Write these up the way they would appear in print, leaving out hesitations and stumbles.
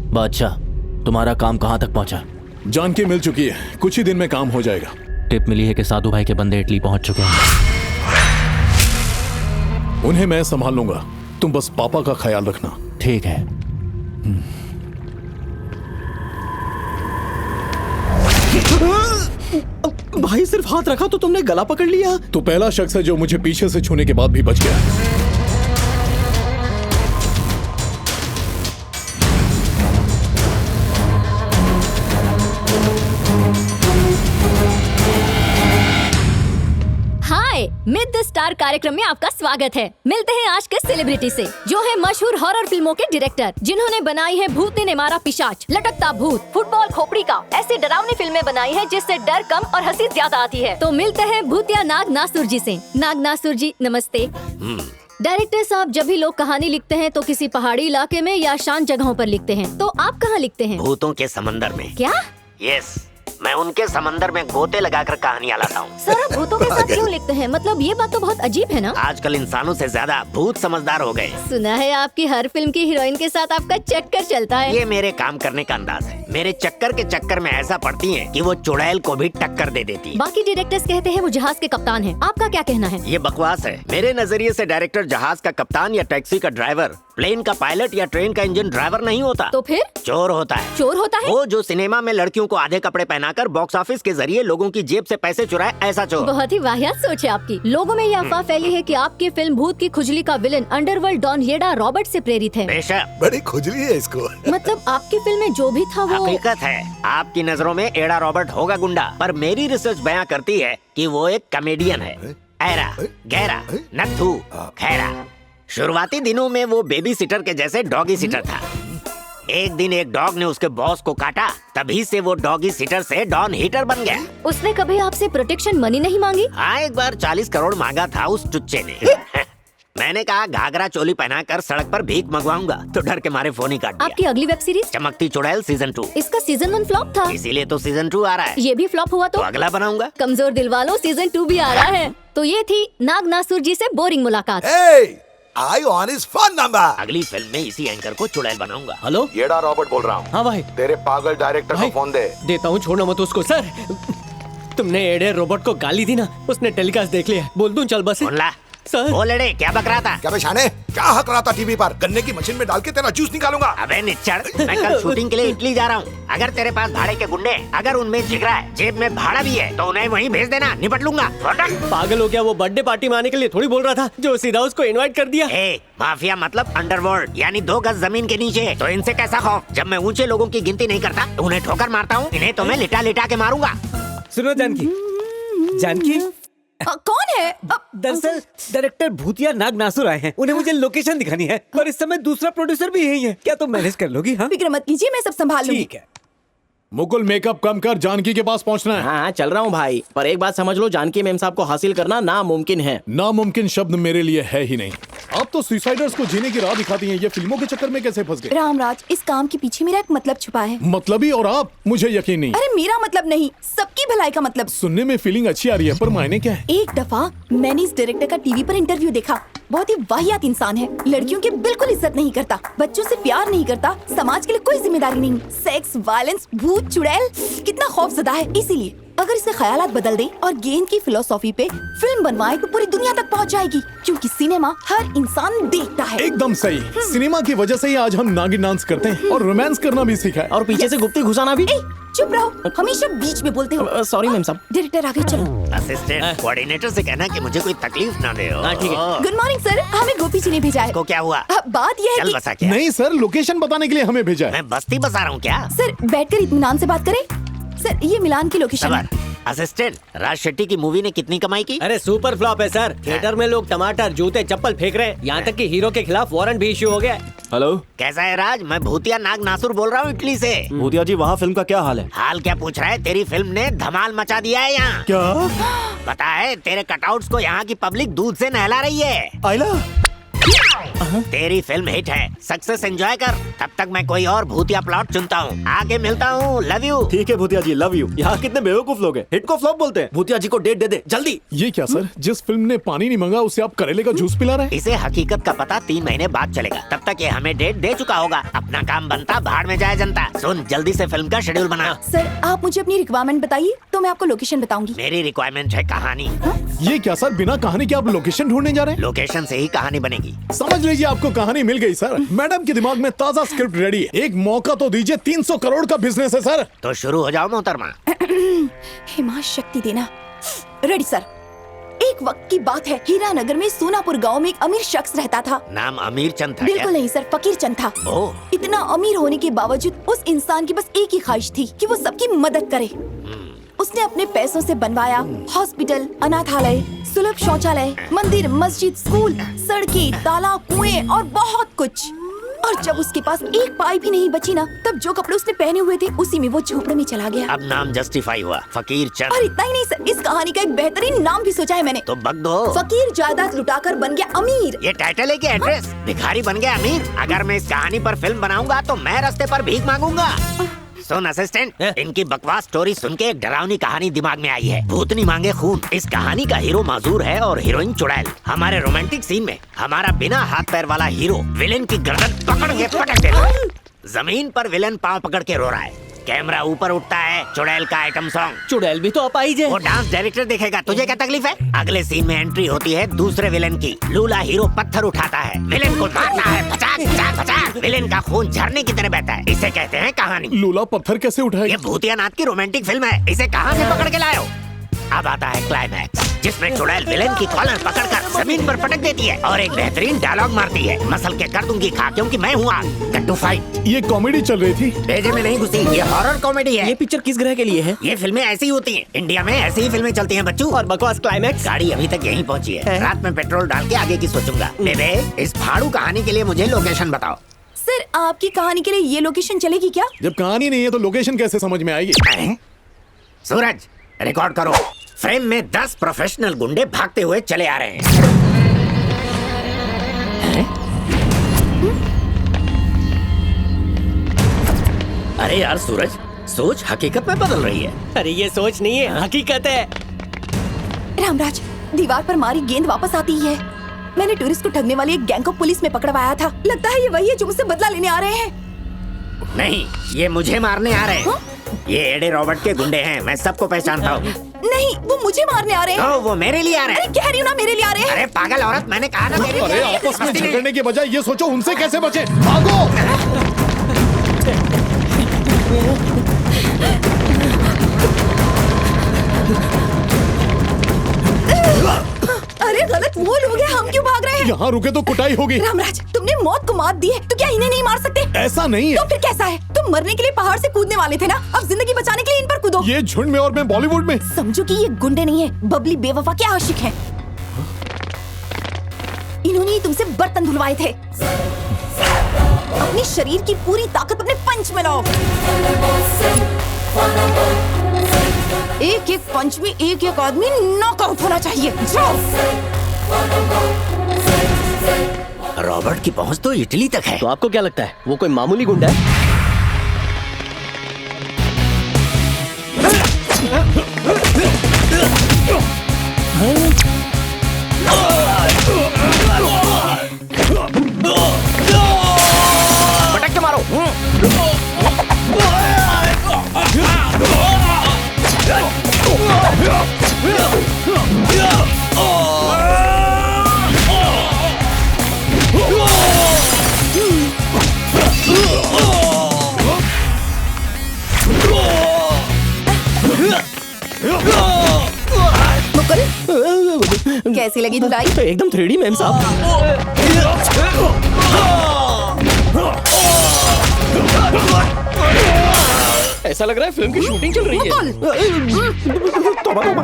बादशाह, तुम्हारा काम कहाँ तक पहुँचा? जानकी मिल चुकी है, कुछ ही दिन में काम हो जाएगा। टिप मिली है कि साधु भाई के बंदे इटली पहुँच चुके हैं। उन्हें मैं संभाल लूंगा, तुम बस पापा का ख्याल रखना। ठीक है। भाई सिर्फ हाथ रखा तो तुमने गला पकड़ लिया। तो पहला शख्स है जो मुझे पीछे से छूने के बाद भी बच गया। मीट द स्टार कार्यक्रम में आपका स्वागत है। मिलते हैं आज के सेलिब्रिटी से, जो है मशहूर हॉरर फिल्मों के डायरेक्टर, जिन्होंने बनाई है भूतनी ने मारा पिशाच, लटकता भूत, फुटबॉल खोपड़ी का, ऐसी डरावनी फिल्में बनाई है जिससे डर कम और हंसी ज्यादा आती है। तो मिलते हैं भूतिया नाग नासुर जी से। नाग नासुर जी नमस्ते। डायरेक्टर साहब, जब भी लोग कहानी लिखते हैं तो किसी पहाड़ी इलाके में या शांत जगहों पर लिखते हैं, तो आप कहाँ लिखते हैं? भूतों के समंदर में। क्या? यस, मैं उनके समंदर में गोते लगाकर कहानियाँ लाता हूँ। सर, आप भूतों के साथ क्यों लिखते हैं? मतलब ये बात तो बहुत अजीब है ना। आजकल इंसानों से ज्यादा भूत समझदार हो गए। सुना है आपकी हर फिल्म की हीरोइन के साथ आपका चक्कर चलता है। ये मेरे काम करने का अंदाज है। मेरे चक्कर के चक्कर में ऐसा पड़ती हैं कि वो चुड़ैल को भी टक्कर दे देती है। बाकी डायरेक्टर्स कहते हैं वो जहाज के कप्तान हैं। आपका क्या कहना है? ये बकवास है। मेरे नजरिए से डायरेक्टर जहाज का कप्तान या टैक्सी का ड्राइवर, प्लेन का पायलट या ट्रेन का इंजन ड्राइवर नहीं होता। तो फिर? चोर होता है। चोर होता है? वो जो सिनेमा में लड़कियों को आधे कपड़े पहनाकर बॉक्स ऑफिस के जरिए लोगों की जेब से पैसे चुराए, ऐसा चोर। बहुत ही वाहियात सोच है आपकी। लोगों में ये अफवाह फैली है कि आपकी फिल्म भूत की खुजली का विलन अंडरवर्ल्ड डॉन येडा रॉबर्ट से प्रेरित है। बेशक। बड़ी खुजली है इसको। मतलब आपकी फिल्म में जो भी था वो हकीकत है। आपकी नजरों में एडा रॉबर्ट होगा गुंडा, पर मेरी रिसर्च बयां करती है कि वो एक कॉमेडियन है। ऐरा, गहरा, नत्थू, खैरा। शुरुआती दिनों में वो बेबी सिटर के जैसे डॉगी सिटर था। एक दिन एक डॉग ने उसके बॉस को काटा, तभी से वो डॉगी सिटर से डॉन हीटर बन गया। उसने कभी आपसे प्रोटेक्शन मनी नहीं मांगी? हाँ, एक बार 40 करोड़ मांगा था उस चुच्चे ने। मैंने कहा घाघरा चोली पहनाकर सड़क पर भीख मंगवाऊंगा, तो डर के मारे फोन ही काट दिया। आपकी अगली वेब सीरीज चमकती चुड़ैल सीजन 2। इसका सीजन 1 फ्लॉप था, इसीलिए तो सीजन 2 आ रहा है। ये भी फ्लॉप हुआ तो अगला बनाऊंगा। कमजोर दिल वालों, सीजन 2 भी आ रहा है। तो ये थी नाग नासुर जी से बोरिंग मुलाकात। आई ऑन हिज फोन नंबर। अगली फिल्म में इसी एंकर को चुड़ैल बनाऊंगा। हेलो, येडा रॉबर्ट बोल रहा हूँ। हाँ भाई। तेरे पागल डायरेक्टर को फोन दे। देता हूँ, छोड़ना मत उसको। सर, तुमने एडे रोबोट को गाली दी ना, उसने टेलीकास्ट देख लिया। बोल दूं चल बस। सर बोल रे, क्या बक रहा था? क्या बेशाने, क्या हक रहा था टीवी पर? गन्ने की मशीन में डाल के तेरा जूस निकालूंगा। अबे निच्चड़, मैं कल शूटिंग के लिए इटली जा रहा हूँ। अगर तेरे पास भाड़े के गुंडे, अगर उनमें जिगरा है, जेब में भाड़ा भी है, तो उन्हें वहीं भेज देना, निपट लूंगा। पागल हो गया? वो बर्थडे पार्टी में आने के लिए थोड़ी बोल रहा था, जो सीधा उसको इनवाइट कर दिया। माफिया मतलब अंडरवर्ल्ड, यानी 2 गज जमीन के नीचे। तो इनसे कैसा खौफ? जब मैं ऊंचे लोगों की गिनती नहीं करता, उन्हें ठोकर मारता हूँ। इन्हें तो मैं लिटा लिटा के मारूंगा। सुनो जानकी, जानकी कौन है? दरअसल डायरेक्टर भूतिया नाग नासुर आए हैं। उन्हें मुझे लोकेशन दिखानी है, और इस समय दूसरा प्रोड्यूसर भी यही है। क्या तुम मैनेज कर लोगी? हाँ, फिक्र मत कीजिए, मैं सब संभाल लूंगी। ठीक है। मुकुल, मेकअप कम कर, जानकी के पास पहुंचना है। हाँ चल रहा हूँ भाई, पर एक बात समझ लो, जानकी मैम साहब को हासिल करना नामुमकिन है। नामुमकिन शब्द मेरे लिए है ही नहीं। आप तो सुसाइडर्स को जीने की राह दिखाती हैं, ये फिल्मों के चक्कर में कैसे फंस गए? रामराज, इस काम के पीछे मेरा एक मतलब छुपा है। मतलबी और आप? मुझे यकीन नहीं। अरे मेरा मतलब नहीं, सबकी भलाई का मतलब। सुनने में फीलिंग अच्छी आ रही है, पर मायने क्या है? एक दफा मैंने इस डायरेक्टर का टीवी पर इंटरव्यू देखा। बहुत ही वाहियात इंसान है, लड़कियों की बिल्कुल इज्जत नहीं करता, बच्चों से प्यार नहीं करता, समाज के लिए कोई जिम्मेदारी नहीं। सेक्स, वायलेंस, भूत, चुड़ैल, कितना खौफजदा है। इसीलिए अगर इसे ख्यालात बदल दे और गेंद की फिलोसॉफी पे फिल्म बनवाए तो पूरी दुनिया तक पहुंच जाएगी, क्योंकि सिनेमा हर इंसान देखता है। एकदम सही। सिनेमा की वजह से ही आज हम नागिन डांस करते हैं और रोमांस करना भी सीखा है, और पीछे से गुप्ती घुसाना भी। चुप रहो, हमेशा बीच में बोलते हो। सॉरी मैम साहब। डायरेक्टर आगे चलो। असिस्टेंट कोऑर्डिनेटर से कहना कि मुझे कोई तकलीफ ना दे। ठीक है। गुड मॉर्निंग सर, हमें गोपी जी ने भेजा है। को क्या हुआ? बात यह है चल कि बसा क्या? नहीं सर, लोकेशन बताने के लिए हमें भेजा है। मैं बस्ती बसा रहा हूँ क्या? सर बैठकर इत्मीनान से बात करें। सर ये मिलान की लोकेशन है। असिस्टेंट, राज शेट्टी की मूवी ने कितनी कमाई की? अरे सुपर फ्लॉप है सर। थिएटर में लोग टमाटर, जूते, चप्पल फेंक रहे हैं, यहाँ तक कि हीरो के खिलाफ वारंट भी इश्यू हो गया। हेलो, कैसा है राज? मैं भूतिया नाग नासुर बोल रहा हूँ इटली से। भूतिया जी, वहाँ फिल्म का क्या हाल है? हाल क्या पूछ रहा है? तेरी फिल्म ने धमाल मचा दिया है यहाँ। क्या? पता है, तेरे कटआउट्स को यहाँ की पब्लिक दूध से नहला रही है। आइला, तेरी फिल्म हिट है, सक्सेस एंजॉय कर। तब तक मैं कोई और भूतिया प्लॉट चुनता हूँ। आगे मिलता हूँ, लव यू। ठीक है भूतिया जी, लव यू। यहाँ कितने बेवकूफ लोग हैं, हिट को फ्लॉप बोलते हैं। भूतिया जी को डेट दे दे जल्दी। ये क्या सर, जिस फिल्म ने पानी नहीं मांगा उसे आप करेले का जूस पिला रहे हैं? इसे हकीकत का पता 3 महीने बाद चलेगा, तब तक ये हमें डेट दे चुका होगा। अपना काम बनता, भाड़ में जाए जनता। सुन, जल्दी से फिल्म का शेड्यूल बना। सर आप मुझे अपनी रिक्वायरमेंट बताइए तो मैं आपको लोकेशन बताऊंगी। मेरी रिक्वायरमेंट है कहानी। ये क्या सर, बिना कहानी के आप लोकेशन ढूंढने जा रहे हैं? लोकेशन से ही कहानी बनेगी। समझ लीजिए आपको कहानी मिल गई सर। मैडम के दिमाग में ताजा स्क्रिप्ट रेडी है। एक मौका तो दीजिए, 300 करोड़ का बिजनेस है सर। तो शुरू हो जाओ मोहतरमा। हे मां शक्ति देना। Ready sir. एक वक्त की बात है, हीरानगर में सोनापुर गांव में एक अमीर शख्स रहता था। नाम अमीर चंद था? बिल्कुल नहीं सर, फकीर चंद था। ओह। इतना अमीर होने के बावजूद उस इंसान की बस एक ही ख्वाहिश थी कि वो सबकी मदद करे। उसने अपने पैसों से बनवाया हॉस्पिटल, अनाथालय, सुलभ शौचालय, मंदिर, मस्जिद, स्कूल, सड़कें, तालाब, कुएं और बहुत कुछ। और जब उसके पास एक पाई भी नहीं बची ना, तब जो कपड़े उसने पहने हुए थे उसी में वो झोपड़े में चला गया। अब नाम जस्टिफाई हुआ, फकीर और चंद। इतना ही नहीं सर, इस कहानी का एक बेहतरीन नाम भी सोचा है मैंने। तो बक दो। फकीर जायदाद लुटाकर बन गया अमीर। ये टाइटल है कि एड्रेस? भिखारी बन गया अमीर। अगर मैं इस कहानी पर फिल्म बनाऊंगा तो मैं रास्ते पर भीख मांगूंगा। सुन असिस्टेंट, इनकी बकवास स्टोरी सुन के एक डरावनी कहानी दिमाग में आई है। भूतनी मांगे खून। इस कहानी का हीरो माजूर है और हीरोइन चुड़ैल। हमारे रोमांटिक सीन में हमारा बिना हाथ पैर वाला हीरो विलेन की गर्दन पकड़ के पटक देता है। जमीन पर विलेन पाँव पकड़ के रो रहा है। कैमरा ऊपर उठता है, चुड़ैल का आइटम सॉन्ग। चुड़ैल भी तो अपाहिज है। वो डांस डायरेक्टर देखेगा, तुझे क्या तकलीफ है? अगले सीन में एंट्री होती है दूसरे विलेन की। लूला हीरो पत्थर उठाता है, विलेन को मारता है, पचाक पचाक पचाक। विलेन का खून झरने की तरह बहता है। इसे कहते हैं कहानी। लूला पत्थर कैसे उठाएगा? ये भूतियानाथ की रोमांटिक फिल्म है। इसे कहाँ से पकड़ के लाए हो? अब आता है क्लाइमैक्स, जिसमें चुड़ैल विलेन की कॉलर पकड़कर जमीन पर पटक देती है और एक बेहतरीन डायलॉग मारती है, मसल के कर दूंगी खा, क्योंकि मैं हूँ आग। Cut to fight. ये कॉमेडी चल रही थी? भेजे में नहीं घुसी, ये हॉरर कॉमेडी है। ये पिक्चर किस ग्रह के लिए है? ये फिल्में ऐसी होती हैं, इंडिया में ऐसी ही फिल्में चलती हैं बच्चों। और बकवास क्लाइमैक्स? गाड़ी अभी तक यहीं पहुंची है। रात में पेट्रोल डाल के आगे की सोचूंगा। बेबे, इस फाड़ू कहानी के लिए मुझे लोकेशन बताओ। सर आपकी कहानी के लिए ये लोकेशन चलेगी क्या? जब कहानी नहीं है तो लोकेशन कैसे समझ में आएगी? सूरज, रिकॉर्ड करो। फ्रेम में 10 प्रोफेशनल गुंडे भागते हुए चले आ रहे हैं। अरे यार सूरज, सोच हकीकत में बदल रही है। अरे ये सोच नहीं है, हकीकत है। रामराज, दीवार पर मारी गेंद वापस आती है। मैंने टूरिस्ट को ठगने वाली एक गैंग को पुलिस में पकड़वाया था। लगता है ये वही है जो मुझसे बदला लेने आ रहे हैं। नहीं, ये मुझे मारने आ रहे हैं। हाँ? ये एडे रॉबर्ट के गुंडे हैं, मैं सबको पहचानता हूँ। नहीं, वो मुझे मारने आ रहे हैं। तो वो मेरे लिए आ रहे अरे हैं। कह रही हूँ ना, मेरे लिए आ रहे हैं। अरे पागल औरत, मैंने कहा ना मेरे अरे लिए। आपस में झगड़ने के बजाय ये सोचो उनसे कैसे बचे। भागो। अरे गलत वो लोग हैं, हम क्यों भाग रहे हैं? यहाँ रुके तो कुटाई होगी। रामराज, तुमने मौत को मात दी है तो क्या इन्हें नहीं मार सकते? ऐसा नहीं तो है। फिर कैसा है? तुम मरने के लिए पहाड़ से कूदने वाले थे ना, अब जिंदगी बचाने के लिए इन पर कूदो। ये झुंड में और मैं बॉलीवुड में। समझो कि ये गुंडे नहीं है, बबली बेवफा के आशिक हैं। इन्होंने ही तुमसे बर्तन धुलवाए थे। अपने शरीर की पूरी ताकत अपने पंच में लाओ। एक एक पंच में एक एक आदमी नॉकआउट होना चाहिए। जाओ। रॉबर्ट की पहुंच तो इटली तक है। तो आपको क्या लगता है वो कोई मामूली गुंडा है? पटक के मारो। मुकुल, कैसी लगी धुलाई? एकदम 3D मैम साहब। ऐसा लग रहा है फिल्म की शूटिंग चल रही है। तौबा तौबा।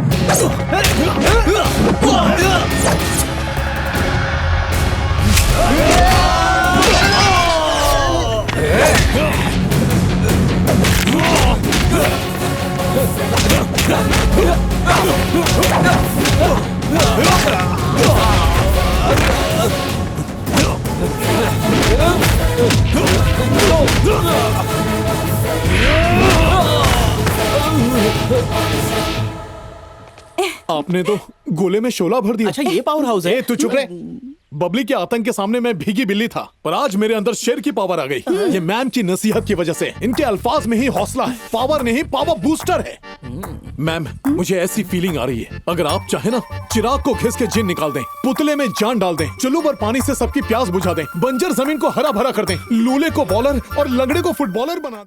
आपने तो गोले में शोला भर दिया। अच्छा ये पावर हाउस है। ए, तू चुप रहे। बबली के आतंक के सामने मैं भीगी बिल्ली था, पर आज मेरे अंदर शेर की पावर आ गई। ये मैम की नसीहत की वजह से। इनके अल्फाज में ही हौसला है, पावर नहीं पावर बूस्टर है। मैम, मुझे ऐसी फीलिंग आ रही है, अगर आप चाहे ना चिराग को घिस के जिन निकाल दें, पुतले में जान डाल दें, चुल्लू पर पानी से सबकी प्यास बुझा दें, बंजर जमीन को हरा भरा कर दें, लूले को बॉलर और लंगड़े को फुटबॉलर बना दें।